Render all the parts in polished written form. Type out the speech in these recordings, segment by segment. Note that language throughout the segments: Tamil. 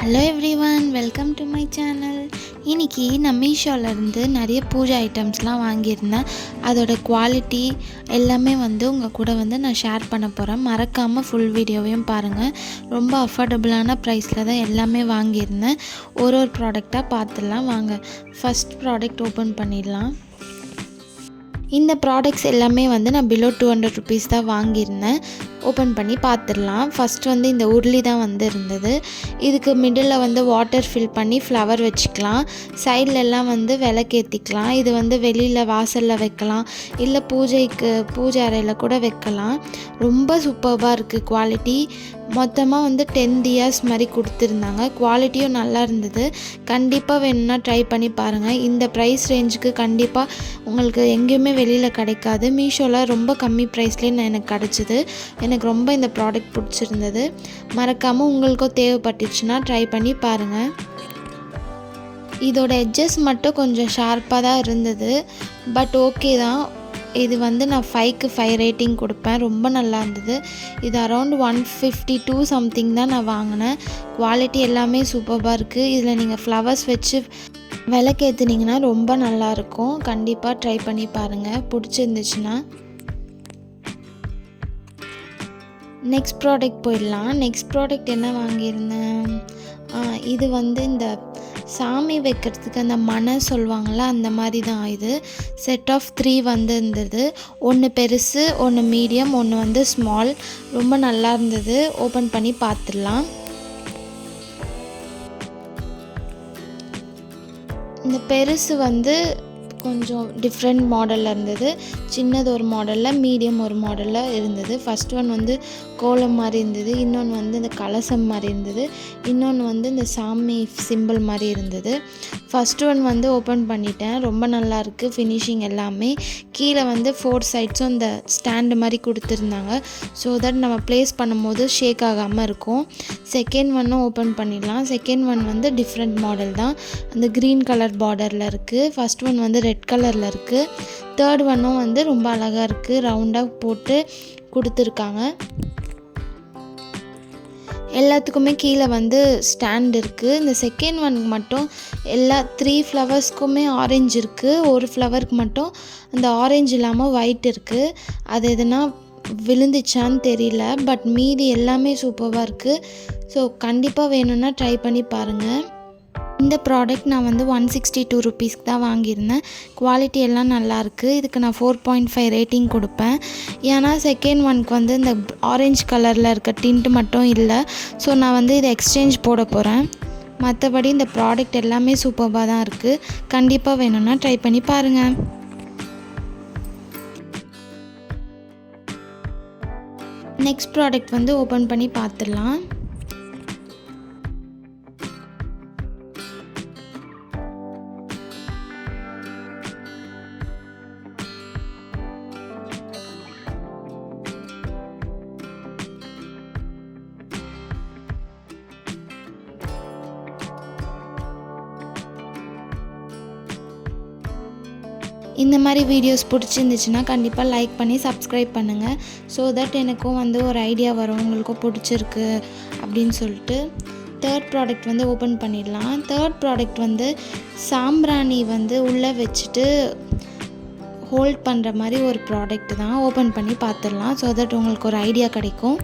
Hello everyone, welcome to my channel. இன்றைக்கி நான் மீஷோலேருந்து நிறைய பூஜை ஐட்டம்ஸ்லாம் வாங்கியிருந்தேன். அதோட குவாலிட்டி எல்லாமே உங்கள் கூட நான் ஷேர் பண்ண போகிறேன். மறக்காமல் ஃபுல் வீடியோவையும் பாருங்கள். ரொம்ப அஃபோர்டபுளான ப்ரைஸில் தான் எல்லாமே வாங்கியிருந்தேன். ஒரு ப்ராடக்டாக பார்த்துடலாம் வாங்க. ஃபஸ்ட் ப்ராடக்ட் ஓப்பன் பண்ணிடலாம். இந்த ப்ராடக்ட்ஸ் எல்லாமே நான் பிலோ 200 ருபீஸ் தான் வாங்கியிருந்தேன். ஓப்பன் பண்ணி பார்த்துடலாம். ஃபஸ்ட்டு இந்த உருளி தான் இருந்தது. இதுக்கு மிடில் வாட்டர் ஃபில் பண்ணி ஃப்ளவர் வச்சுக்கலாம். சைட்லெல்லாம் விளக்கேற்றிக்கலாம். இது வெளியில் வாசலில் வைக்கலாம், இல்லை பூஜை அறையில் கூட வைக்கலாம். ரொம்ப சூப்பராக இருக்குது குவாலிட்டி. மொத்தமாக 10 இயர்ஸ் மாதிரி கொடுத்துருந்தாங்க. குவாலிட்டியும் நல்லா இருந்தது. கண்டிப்பாக வேணும்னா ட்ரை பண்ணி பாருங்கள். இந்த ப்ரைஸ் ரேஞ்சுக்கு கண்டிப்பாக உங்களுக்கு எங்கேயுமே வெளியில் கிடைக்காது. மீஷோவில் ரொம்ப கம்மி ப்ரைஸ்லேயே எனக்கு கிடச்சிது. எனக்கு ரொம்ப இந்த ப்ராடக்ட் பிடிச்சிருந்தது. மறக்காமல் உங்களுக்கும் தேவைப்பட்டுச்சுன்னா ட்ரை பண்ணி பாருங்கள். இதோட எட்ஜஸ் மட்டும் கொஞ்சம் ஷார்ப்பாக தான் இருந்தது, பட் ஓகே தான். இது நான் 5க்கு 5 ரேட்டிங் கொடுப்பேன். ரொம்ப நல்லா இருந்தது. இது அரௌண்ட் 152 சம்திங் தான் நான் வாங்கினேன். குவாலிட்டி எல்லாமே சூப்பராக இருக்குது. இதில் நீங்கள் ஃப்ளவர்ஸ் வச்சு விளக்கேற்றுனீங்கன்னா ரொம்ப நல்லாயிருக்கும். கண்டிப்பாக ட்ரை பண்ணி பாருங்கள் பிடிச்சிருந்துச்சுன்னா. நெக்ஸ்ட் ப்ராடக்ட் போயிடலாம். நெக்ஸ்ட் ப்ராடக்ட் என்ன வாங்கியிருந்தேன், இது இந்த சாமி வைக்கிறதுக்கு அந்த மனை சொல்லுவாங்கள்ல, அந்த மாதிரி தான். இது செட் ஆஃப் 3 இருந்தது. ஒன்று பெருசு, ஒன்று மீடியம், ஒன்று ஸ்மால். ரொம்ப நல்லா இருந்தது. ஓப்பன் பண்ணி பார்த்துடலாம். இந்த பெருசு கொஞ்சம் டிஃப்ரெண்ட் மாடலில் இருந்தது. சின்னது ஒரு மாடலில், மீடியம் ஒரு மாடலில் இருந்தது. ஃபஸ்ட் ஒன் கோலம் மாதிரி இருந்தது. இன்னொன்று இந்த கலசம் மாதிரி இருந்தது. இன்னொன்று இந்த சாமி சிம்பிள் மாதிரி இருந்தது. ஃபஸ்ட் ஒன் ஓப்பன் பண்ணிட்டேன். ரொம்ப நல்லாயிருக்கு ஃபினிஷிங் எல்லாமே. கீழே 4 சைட்ஸும் இந்த ஸ்டாண்டு மாதிரி கொடுத்துருந்தாங்க. ஸோ தட் நம்ம ப்ளேஸ் பண்ணும்போது ஷேக் ஆகாமல் இருக்கும். செகண்ட் ஒன்னும் ஓப்பன் பண்ணிடலாம். செகண்ட் ஒன் டிஃப்ரெண்ட் மாடல் தான். அந்த க்ரீன் கலர் பார்டரில் இருக்குது. ஃபஸ்ட் ஒன் ரெட் கலரில் இருக்குது. தேர்ட் ஒன்னும் ரொம்ப அழகாக இருக்குது. ரவுண்டாக போட்டு கொடுத்துருக்காங்க. எல்லாத்துக்குமே கீழே ஸ்டாண்ட் இருக்குது. இந்த செகண்ட் ஒனுக்கு மட்டும் எல்லா 3 ஃப்ளவர்ஸ்க்குமே ஆரஞ்சு இருக்குது. ஒரு ஃப்ளவருக்கு மட்டும் அந்த ஆரஞ்சு இல்லாமல் ஒயிட் இருக்குது. அது எதுனா விழுந்துச்சான்னு தெரியல, பட் மீதி எல்லாமே சூப்பராக இருக்குது. ஸோ கண்டிப்பாக வேணும்னா ட்ரை பண்ணி பாருங்கள். இந்த ப்ராடக்ட் நான் 162 ருபீஸ்க்கு தான் வாங்கியிருந்தேன். குவாலிட்டி எல்லாம் நல்லாயிருக்கு. இதுக்கு நான் 4.5 ரேட்டிங் கொடுப்பேன். ஏன்னா செகண்ட் ஒனுக்கு இந்த ஆரஞ்சு கலரில் இருக்க டிண்ட் மட்டும் இல்லை. ஸோ நான் இதை எக்ஸ்சேஞ்ச் போட போகிறேன். மற்றபடி இந்த ப்ராடக்ட் எல்லாமே சூப்பராக தான் இருக்குது. கண்டிப்பாக வேணும்னா ட்ரை பண்ணி பாருங்கள். நெக்ஸ்ட் ப்ராடக்ட் ஓப்பன் பண்ணி பார்த்துடலாம். இந்த மாதிரி வீடியோஸ் பிடிச்சிருந்துச்சுன்னா கண்டிப்பாக லைக் பண்ணி சப்ஸ்கிரைப் பண்ணுங்கள். ஸோ தட் எனக்கும் ஒரு ஐடியா வரும், உங்களுக்கும் பிடிச்சிருக்கு அப்படின்னு சொல்லிட்டு. தேர்ட் ப்ராடக்ட் ஓப்பன் பண்ணிடலாம். தேர்ட் ப்ராடக்ட் சாம்பிராணி உள்ளே வச்சுட்டு ஹோல்ட் பண்ணுற மாதிரி ஒரு ப்ராடக்ட் தான். ஓப்பன் பண்ணி பார்த்துடலாம். ஸோ தட் உங்களுக்கு ஒரு ஐடியா கிடைக்கும்.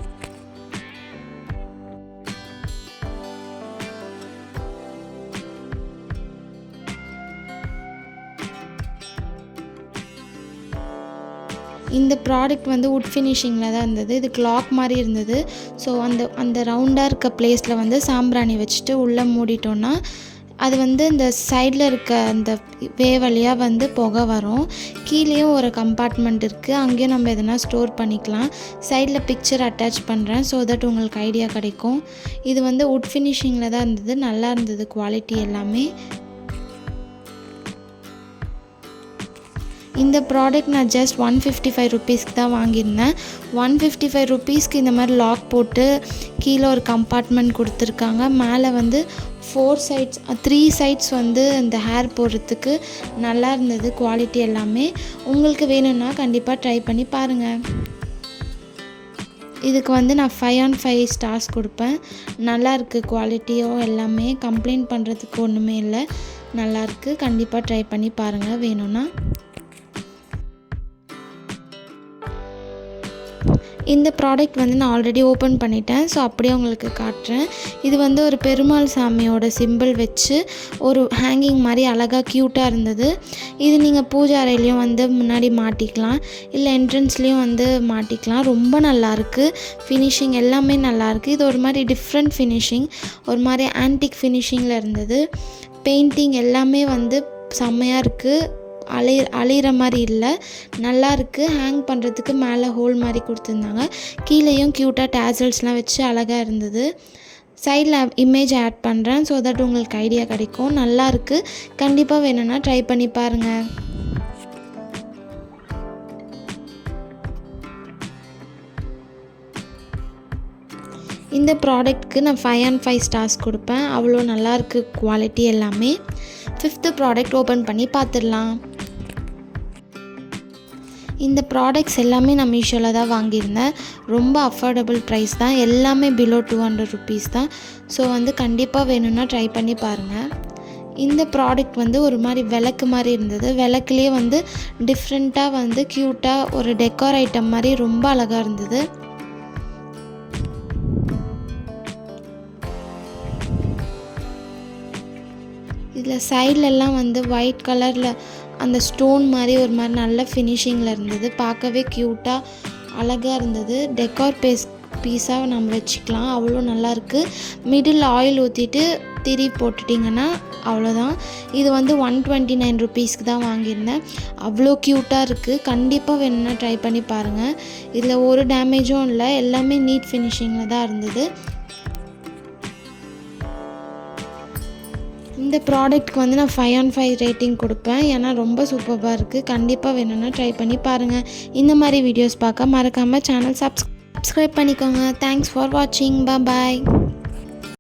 இந்த ப்ராடக்ட் வுட் ஃபினிஷிங்கில் தான் இருந்தது. இது கிளாக் மாதிரி இருந்தது. ஸோ அந்த ரவுண்டாக இருக்க பிளேஸில் சாம்பிராணி வச்சுட்டு உள்ளே மூடிட்டோன்னா அது இந்த சைடில் இருக்க அந்த வழியாக புகை வரும். கீழேயும் ஒரு கம்பார்ட்மெண்ட் இருக்குது. அங்கேயும் நம்ம எதனா ஸ்டோர் பண்ணிக்கலாம். சைடில் பிக்சர் அட்டாச் பண்ணுறேன். ஸோ தட் உங்களுக்கு ஐடியா கிடைக்கும். இது வுட் ஃபினிஷிங்கில் தான் இருந்தது. நல்லா இருந்தது குவாலிட்டி எல்லாமே. இந்த ப்ராடக்ட் நான் ஜஸ்ட் 155 ருபீஸ்க்கு தான் வாங்கியிருந்தேன். 155 ருபீஸ்க்கு இந்த மாதிரி லாக் போட்டு கீழே ஒரு கம்பார்ட்மெண்ட் கொடுத்துருக்காங்க. மேலே 3 சைட்ஸ் இந்த ஹேர் போடுறதுக்கு நல்லா இருந்தது குவாலிட்டி எல்லாமே. உங்களுக்கு வேணும்னா கண்டிப்பாக ட்ரை பண்ணி பாருங்கள். இதுக்கு வந்து நான் 5/5 ஸ்டார்ஸ் கொடுப்பேன். நல்லாயிருக்கு குவாலிட்டியோ எல்லாமே, கம்ப்ளைண்ட் பண்ணுறதுக்கு ஒன்றுமே இல்லை, நல்லாயிருக்கு. கண்டிப்பாக ட்ரை பண்ணி பாருங்கள் வேணும்னா. இந்த ப்ராடக்ட் வந்து நான் ஆல்ரெடி ஓப்பன் பண்ணிட்டேன். ஸோ அப்படியே உங்களுக்கு காட்டுறேன். இது வந்து ஒரு பெருமாள் சாமியோட சிம்பிள் வச்சு ஒரு ஹேங்கிங் மாதிரி அழகாக க்யூட்டாக இருந்தது. இது நீங்கள் பூஜை அறையிலையும் வந்து முன்னாடி மாட்டிக்கலாம், இல்லை என்ட்ரன்ஸ்லேயும் வந்து மாட்டிக்கலாம். ரொம்ப நல்லாயிருக்கு. ஃபினிஷிங் எல்லாமே நல்லாயிருக்கு. இது ஒரு மாதிரி டிஃப்ரெண்ட் ஃபினிஷிங், ஒரு மாதிரி ஆன்டிக் ஃபினிஷிங்கில் இருந்தது. பெயிண்டிங் எல்லாமே வந்து செம்மையாக இருக்குது. அழிகிற மாதிரி இல்லை, நல்லா இருக்குது. ஹேங் பண்ணுறதுக்கு மேலே ஹோல் மாதிரி கொடுத்துருந்தாங்க. கீழேயும் க்யூட்டாக டேசல்ஸ்லாம் வச்சு அழகாக இருந்தது. சைடில் இமேஜ் ஆட் பண்ணுறேன், ஸோ தட் உங்களுக்கு ஐடியா கிடைக்கும். நல்லாயிருக்கு. கண்டிப்பாக வேணும்னா ட்ரை பண்ணி பாருங்கள். இந்த ப்ராடக்ட்க்கு நான் 5/5 ஸ்டார்ஸ் கொடுப்பேன். அவ்வளோ நல்லாயிருக்கு குவாலிட்டி எல்லாமே. 5th ப்ராடக்ட் ஓப்பன் பண்ணி பார்த்துடலாம். இந்த ப்ராடக்ட்ஸ் எல்லாமே நான் மீஷோவில் தான் வாங்கியிருந்தேன். ரொம்ப அஃபோர்டபுள் ப்ரைஸ் தான், எல்லாமே பிலோ 200 ருபீஸ் தான். ஸோ வந்து கண்டிப்பாக வேணும்னா ட்ரை பண்ணி பாருங்கள். இந்த ப்ராடக்ட் வந்து ஒரு மாதிரி விளக்கு மாதிரி இருந்தது. விளக்குலேயே வந்து டிஃப்ரெண்ட்டாக வந்து க்யூட்டாக ஒரு டெக்கார் ஐட்டம் மாதிரி ரொம்ப அழகாக இருந்தது. இதில் சைட்லெல்லாம் வந்து ஒயிட் கலரில் அந்த ஸ்டோன் மாதிரி ஒரு மாதிரி நல்ல ஃபினிஷிங்கில் இருந்தது. பார்க்கவே க்யூட்டாக அழகாக இருந்தது. டெக்கார் பீஸாக நம்ம வச்சுக்கலாம், அவ்வளோ நல்லாயிருக்கு. மிடில் ஆயில் ஊற்றிட்டு திரி போட்டுட்டிங்கன்னா அவ்வளோதான். இது வந்து 129 ருபீஸ்க்கு தான் வாங்கியிருந்தேன். அவ்வளோ க்யூட்டாக இருக்குது. கண்டிப்பாக வேணும்னா ட்ரை பண்ணி பாருங்கள். இதில் ஒரு டேமேஜும் இல்லை, எல்லாமே நீட் ஃபினிஷிங்கில் தான் இருந்தது. இந்த ப்ராடக்ட்க்கு வந்து நான் 5/5 ரேட்டிங் கொடுப்பேன். ஏன்னா ரொம்ப சூப்பராக இருக்குது. கண்டிப்பாக வேணும்னா ட்ரை பண்ணி பாருங்கள். இந்த மாதிரி வீடியோஸ் பார்க்க மறக்காமல் சேனல் சப்ஸ்கிரைப் பண்ணிக்கோங்க. தேங்க்ஸ் ஃபார் வாட்சிங். பாய்.